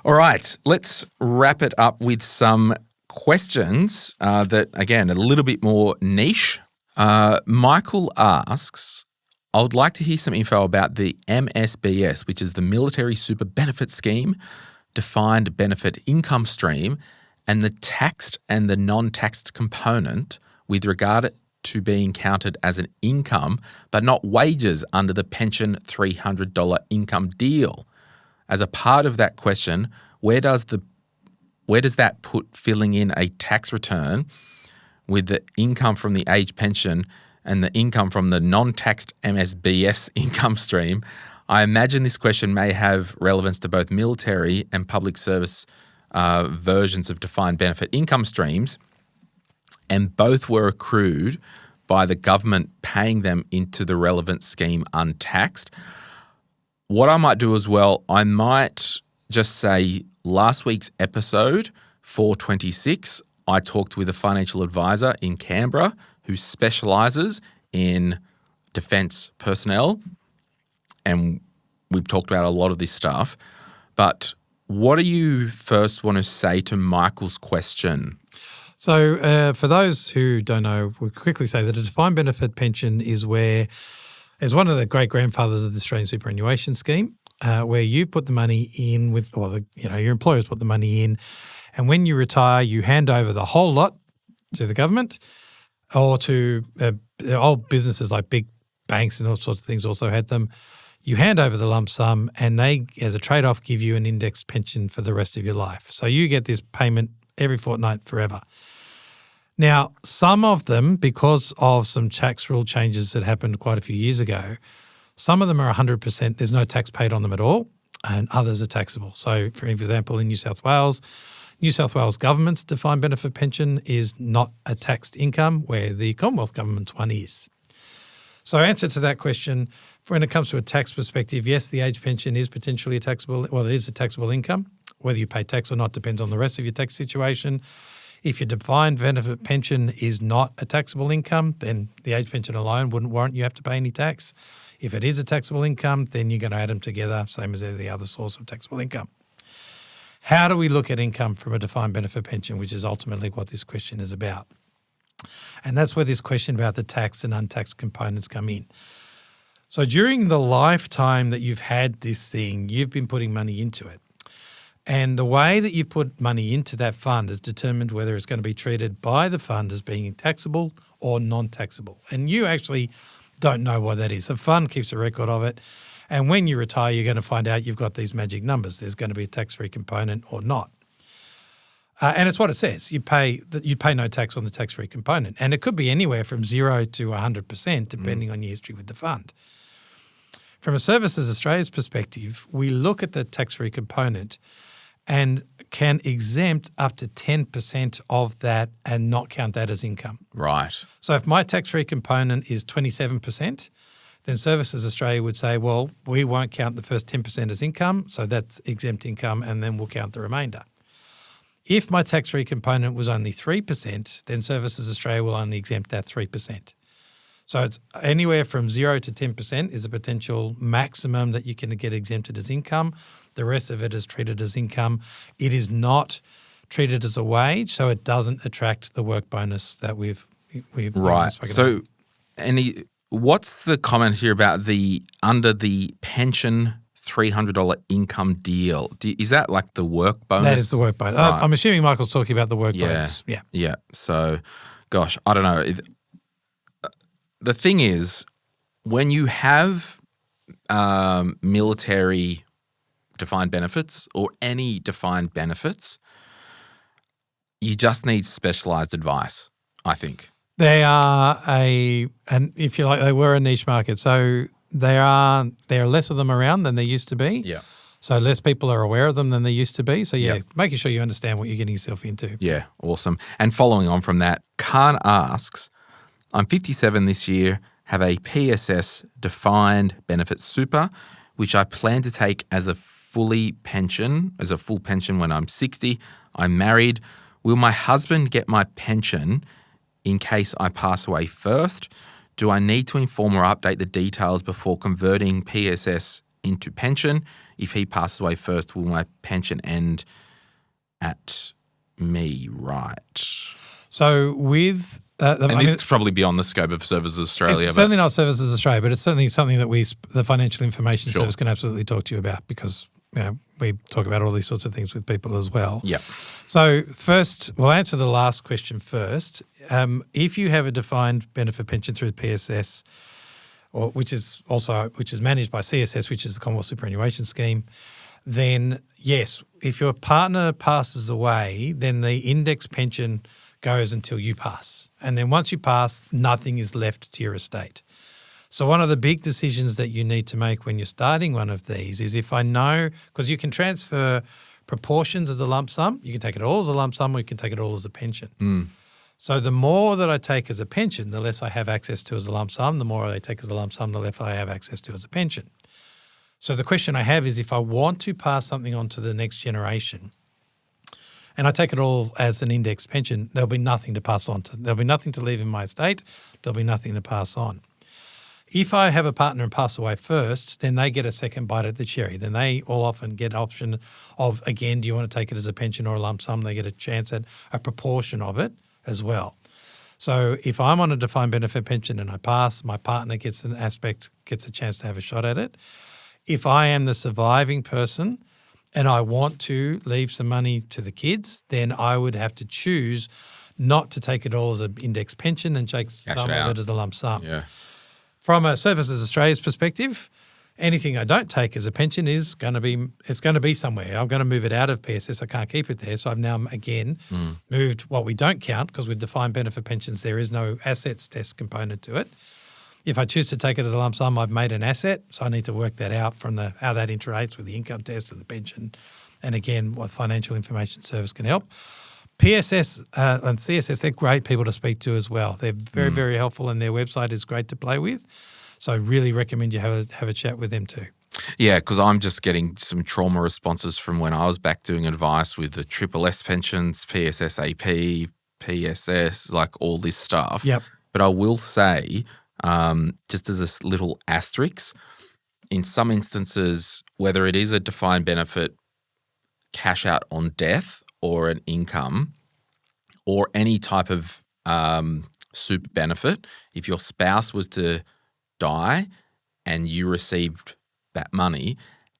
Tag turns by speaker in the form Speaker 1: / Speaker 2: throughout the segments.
Speaker 1: All right, let's wrap it up with some questions that, again, a little bit more niche. Michael asks, I would like to hear some info about the MSBS, which is the Military Super Benefit Scheme, defined benefit income stream, and the taxed and the non-taxed component with regard to being counted as an income, but not wages under the pension $300 income deal. As a part of that question, where does that put filling in a tax return with the income from the age pension and the income from the non-taxed MSBS income stream? I imagine this question may have relevance to both military and public service versions of defined benefit income streams, and both were accrued by the government paying them into the relevant scheme untaxed. What I might do as well, I might just say last week's episode 426, I talked with a financial advisor in Canberra who specialises in defence personnel, and we've talked about a lot of this stuff. But what do you first want to say to Michael's question?
Speaker 2: So for those who don't know, we'll quickly say that a defined benefit pension is where, as one of the great-grandfathers of the Australian superannuation scheme, where you've put the money in with, or your employers put the money in, and when you retire, you hand over the whole lot to the government or to old businesses like big banks and all sorts of things also had them. You hand over the lump sum and they, as a trade-off, give you an indexed pension for the rest of your life. So you get this payment every fortnight forever. Now, some of them, because of some tax rule changes that happened quite a few years ago, some of them are 100%, there's no tax paid on them at all, and others are taxable. So, for example, in New South Wales government's defined benefit pension is not a taxed income, where the Commonwealth government's one is. So answer to that question, when it comes to a tax perspective, yes, the age pension is potentially it is a taxable income. Whether you pay tax or not depends on the rest of your tax situation. If your defined benefit pension is not a taxable income, then the age pension alone wouldn't warrant you have to pay any tax. If it is a taxable income, then you're going to add them together, same as any other source of taxable income. How do we look at income from a defined benefit pension, which is ultimately what this question is about? And that's where this question about the taxed and untaxed components come in. So during the lifetime that you've had this thing, you've been putting money into it. And the way that you put money into that fund has determined whether it's going to be treated by the fund as being taxable or non-taxable. And you actually don't know what that is. The fund keeps a record of it. And when you retire, you're going to find out you've got these magic numbers. There's going to be a tax-free component or not. And it's what it says. You pay no tax on the tax-free component. And it could be anywhere from 0 to 100% depending on your history with the fund. From a Services Australia's perspective, we look at the tax-free component and can exempt up to 10% of that and not count that as income.
Speaker 1: Right.
Speaker 2: So if my tax-free component is 27%, then Services Australia would say, well, we won't count the first 10% as income, so that's exempt income, and then we'll count the remainder. If my tax-free component was only 3%, then Services Australia will only exempt that 3%. So it's anywhere from 0 to 10% is a potential maximum that you can get exempted as income. The rest of it is treated as income. It is not treated as a wage, so it doesn't attract the work bonus that we've
Speaker 1: right. So,
Speaker 2: about.
Speaker 1: What's the comment here about the under the pension $300 income deal? Is that like the work bonus?
Speaker 2: That is the work bonus.
Speaker 1: Right.
Speaker 2: I'm assuming Michael's talking about the work bonus. Yeah.
Speaker 1: Yeah. So, gosh, I don't know. The thing is, when you have military defined benefits or any defined benefits, you just need specialised advice, I think.
Speaker 2: They are and if you like, they were a niche market. So there are less of them around than there used to be.
Speaker 1: Yeah.
Speaker 2: So less people are aware of them than there used to be. So making sure you understand what you're getting yourself into.
Speaker 1: Yeah, awesome. And following on from that, Khan asks, I'm 57 this year, have a PSS defined benefit super, which I plan to take as a full pension when I'm 60. I'm married. Will my husband get my pension in case I pass away first? Do I need to inform or update the details before converting PSS into pension? If he passes away first, will my pension end at me, right?
Speaker 2: So with
Speaker 1: this is probably beyond the scope of Services Australia.
Speaker 2: It's certainly not Services Australia, but it's certainly something that the Financial Information
Speaker 1: Sure.
Speaker 2: Service can absolutely talk to you about, because we talk about all these sorts of things with people as well.
Speaker 1: Yeah.
Speaker 2: So first, we'll answer the last question first. If you have a defined benefit pension through the PSS, which is managed by CSS, which is the Commonwealth Superannuation Scheme, then yes, if your partner passes away, then the index pension goes until you pass. And then once you pass, nothing is left to your estate. So one of the big decisions that you need to make when you're starting one of these is, if I know, because you can transfer proportions as a lump sum, you can take it all as a lump sum, or you can take it all as a pension. So the more that I take as a pension, the less I have access to as a lump sum. The more I take as a lump sum, the less I have access to as a pension. So the question I have is, if I want to pass something on to the next generation, and I take it all as an indexed pension, there'll be nothing to pass on to. There'll be nothing to leave in my estate. There'll be nothing to pass on. If I have a partner and pass away first, then they get a second bite at the cherry. Then they all often get an option of, again, do you want to take it as a pension or a lump sum? They get a chance at a proportion of it as well. So if I'm on a defined benefit pension and I pass, my partner gets a chance to have a shot at it. If I am the surviving person and I want to leave some money to the kids, then I would have to choose not to take it all as an index pension and take some of it as a lump sum.
Speaker 1: Yeah.
Speaker 2: From a Services Australia's perspective, anything I don't take as a pension is going to be somewhere. I'm going to move it out of PSS. I can't keep it there. So I've now again moved what we don't count, because with defined benefit pensions there is no assets test component to it. If I choose to take it as a lump sum, I've made an asset, so I need to work that out from how that interacts with the income test and the pension. And again, what Financial Information Service can help. PSS and CSS, they're great people to speak to as well. They're very, very helpful, and their website is great to play with. So I really recommend you have a chat with them too.
Speaker 1: Yeah, because I'm just getting some trauma responses from when I was back doing advice with the Triple S pensions, PSS AP, PSS, like all this stuff.
Speaker 2: Yep.
Speaker 1: But I will say, just as a little asterisk, in some instances, whether it is a defined benefit cash out on death or an income or any type of super benefit, if your spouse was to die and you received that money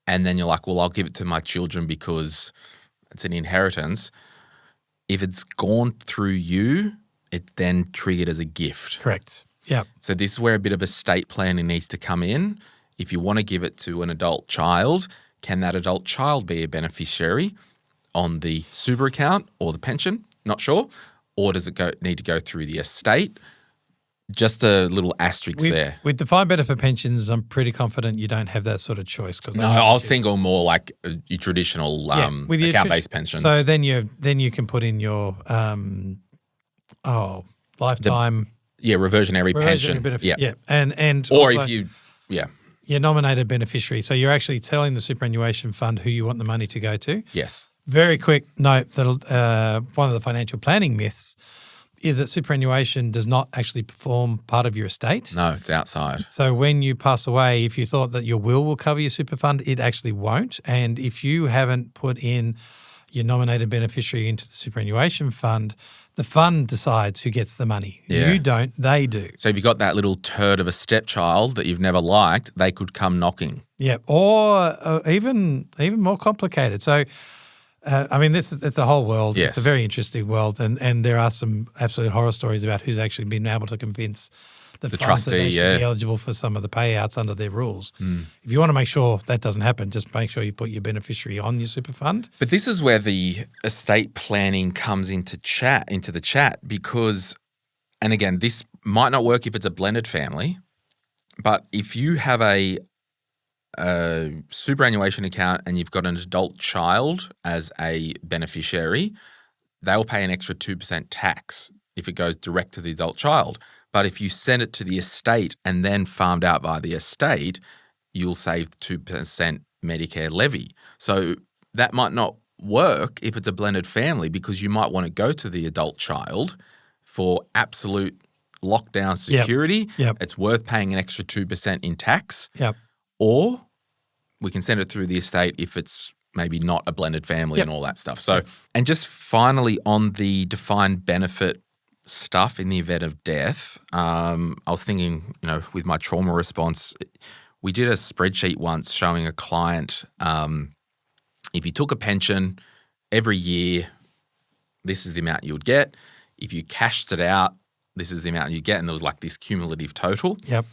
Speaker 1: and then you're like, well, I'll give it to my children because it's an inheritance, if it's gone through you, it then triggered as a gift.
Speaker 2: Correct. Yeah.
Speaker 1: So this is where a bit of estate planning needs to come in. If you want to give it to an adult child, can that adult child be a beneficiary on the super account or the pension? Not sure. Or does it need to go through the estate? Just a little asterisk there.
Speaker 2: With defined benefit pensions, I'm pretty confident you don't have that sort of choice.
Speaker 1: No, I was thinking more like your traditional
Speaker 2: with your
Speaker 1: account-based pensions.
Speaker 2: So then you can put in your lifetime
Speaker 1: reversionary pension.
Speaker 2: Benefit. Yeah. And
Speaker 1: or
Speaker 2: also,
Speaker 1: if you
Speaker 2: your nominated beneficiary. So you're actually telling the superannuation fund who you want the money to go to.
Speaker 1: Yes.
Speaker 2: Very quick note that one of the financial planning myths is that superannuation does not actually perform part of your estate.
Speaker 1: No, it's outside.
Speaker 2: So when you pass away, if you thought that your will cover your super fund, it actually won't. And if you haven't put in your nominated beneficiary into the superannuation fund, the fund decides who gets the money.
Speaker 1: Yeah.
Speaker 2: You don't, they do.
Speaker 1: So if you've got that little turd of a stepchild that you've never liked, they could come knocking.
Speaker 2: Yeah, or even more complicated. So, it's a whole world.
Speaker 1: Yes.
Speaker 2: It's a very interesting world, and there are some absolute horror stories about who's actually been able to convince the funds
Speaker 1: trustee,
Speaker 2: that they should be eligible for some of the payouts under their rules. If you want to make sure that doesn't happen, just make sure you put your beneficiary on your super fund.
Speaker 1: But this is where the estate planning comes into the chat because, and again, this might not work if it's a blended family, but if you have a superannuation account and you've got an adult child as a beneficiary, they'll pay an extra 2% tax if it goes direct to the adult child. But if you send it to the estate and then farmed out by the estate, you'll save 2% Medicare levy. So that might not work if it's a blended family because you might want to go to the adult child for absolute lockdown security.
Speaker 2: Yep.
Speaker 1: It's worth paying an extra 2% in tax.
Speaker 2: Yep.
Speaker 1: Or we can send it through the estate if it's maybe not a blended family and all that stuff. So, and just finally on the defined benefit stuff in the event of death, I was thinking, with my trauma response, we did a spreadsheet once showing a client, if you took a pension every year, this is the amount you would get. If you cashed it out, this is the amount you get. And there was like this cumulative total.
Speaker 2: Yep.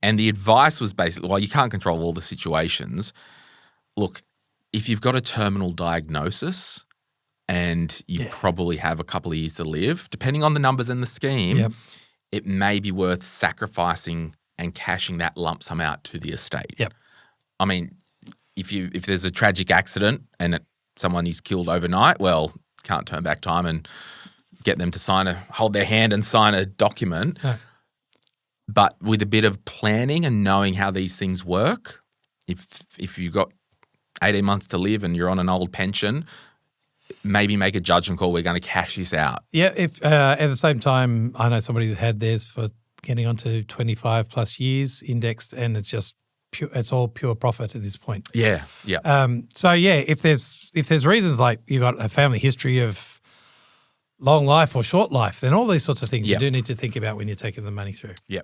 Speaker 1: And the advice was basically, well, you can't control all the situations. Look, if you've got a terminal diagnosis and you probably have a couple of years to live, depending on the numbers in the scheme, it may be worth sacrificing and cashing that lump sum out to the estate.
Speaker 2: Yep.
Speaker 1: I mean, if there's a tragic accident and someone is killed overnight, well, can't turn back time and get them to hold their hand and sign a document.
Speaker 2: No.
Speaker 1: But with a bit of planning and knowing how these things work, if you've got 18 months to live and you're on an old pension, maybe make a judgment call. We're going to cash this out.
Speaker 2: Yeah. If at the same time, I know somebody that had theirs for getting onto 25 plus years indexed, and it's just it's all pure profit at this point.
Speaker 1: Yeah.
Speaker 2: So if there's reasons like you've got a family history of long life or short life, then all these sorts of things you do need to think about when you're taking the money through.
Speaker 1: Yep.